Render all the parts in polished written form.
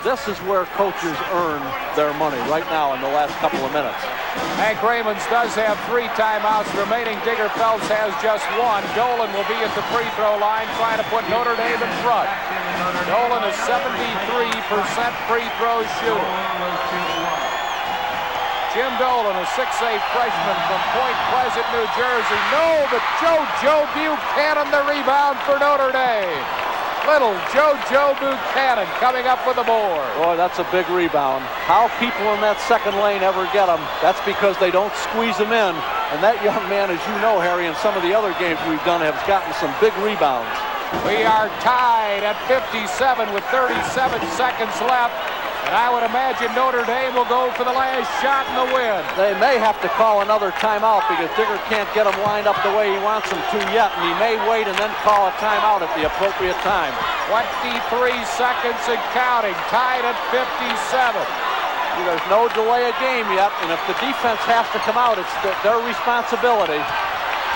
This is where coaches earn their money right now in the last couple of minutes. Hank Raymond's does have 3 timeouts remaining. Digger Phelps has just 1. Dolan will be at the free throw line trying to put Notre Dame in front. Dolan is 73% free throw shooter. Jim Dolan, a 6'8" freshman from Point Pleasant, New Jersey. No, but Joe Buchanan the rebound for Notre Dame. Little Joe Buchanan coming up with the board. Boy, that's a big rebound. How people in that second lane ever get them, that's because they don't squeeze them in. And that young man, as you know, Harry, in some of the other games we've done, has gotten some big rebounds. We are tied at 57 with 37 seconds left. And I would imagine Notre Dame will go for the last shot in the win. They may have to call another timeout because Digger can't get them lined up the way he wants them to yet, and he may wait and then call a timeout at the appropriate time. 23 seconds and counting, tied at 57. There's no delay of game yet, and if the defense has to come out, it's their responsibility.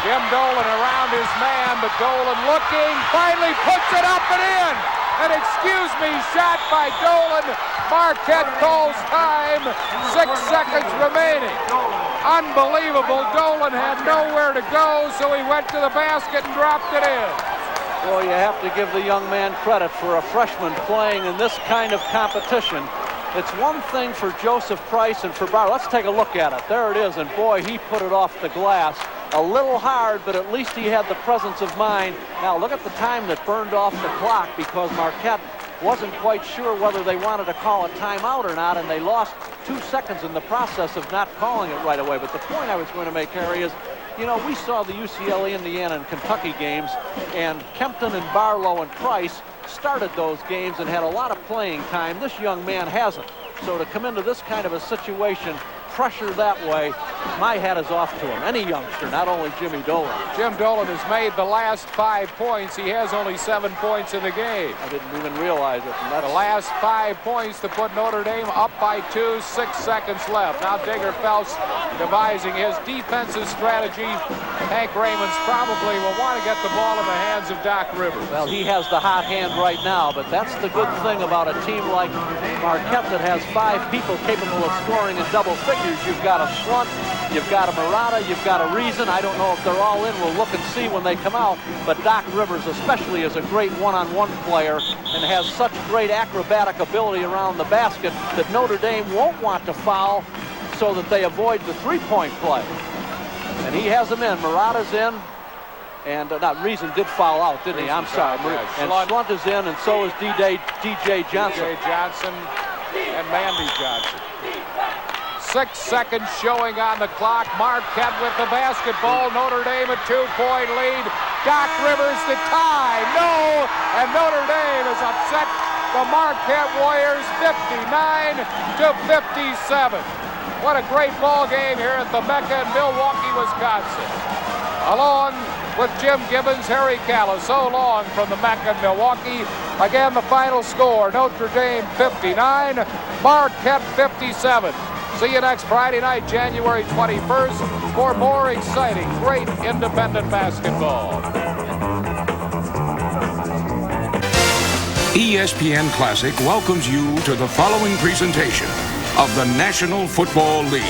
Jim Dolan around his man, but Dolan looking, finally puts it up and in. And excuse me, shot by Dolan. Marquette calls time. 6 seconds remaining. Unbelievable. Dolan had nowhere to go, so he went to the basket and dropped it in. Well, you have to give the young man credit for a freshman playing in this kind of competition. It's one thing for Joseph Price and for Barr. Let's take a look at it. There it is, and boy, he put it off the glass. A little hard, but at least he had the presence of mind. Now look at the time that burned off the clock because Marquette wasn't quite sure whether they wanted to call a timeout or not, and they lost 2 seconds in the process of not calling it right away. But the point I was going to make, Harry, is, you know, we saw the UCLA, Indiana, and Kentucky games, and Kempton and Barlow and Price started those games and had a lot of playing time. This young man hasn't. So to come into this kind of a situation, pressure that way, my hat is off to him. Any youngster, not only Jimmy Dolan. Jim Dolan has made the last 5 points. He has only 7 points in the game. I didn't even realize it. And the last 5 points to put Notre Dame up by 2, 6 seconds left. Now Digger Phelps devising his defensive strategy. Hank Raymond's probably will want to get the ball in the hands of Doc Rivers. Well, he has the hot hand right now, but that's the good thing about a team like Marquette that has 5 people capable of scoring in double figures. You've got a Slunt, you've got a Murata, you've got a Reason. I don't know if they're all in. We'll look and see when they come out. But Doc Rivers especially is a great one-on-one player and has such great acrobatic ability around the basket that Notre Dame won't want to foul so that they avoid the three-point play. And he has them in. Murata's in. And Reason did foul out, didn't he? I'm sorry. And Slunt is in, and so is DJ Johnson. DJ Johnson and Mandy Johnson. 6 seconds showing on the clock. Marquette with the basketball. Notre Dame a 2-point lead. Doc Rivers the tie. No! And Notre Dame has upset the Marquette Warriors 59 to 57. What a great ball game here at the Mecca in Milwaukee, Wisconsin. Along with Jim Gibbons, Harry Callis. So long from the Mecca in Milwaukee. Again, the final score, Notre Dame 59, Marquette 57. See you next Friday night, January 21st, for more exciting, great independent basketball. ESPN Classic welcomes you to the following presentation of the National Football League.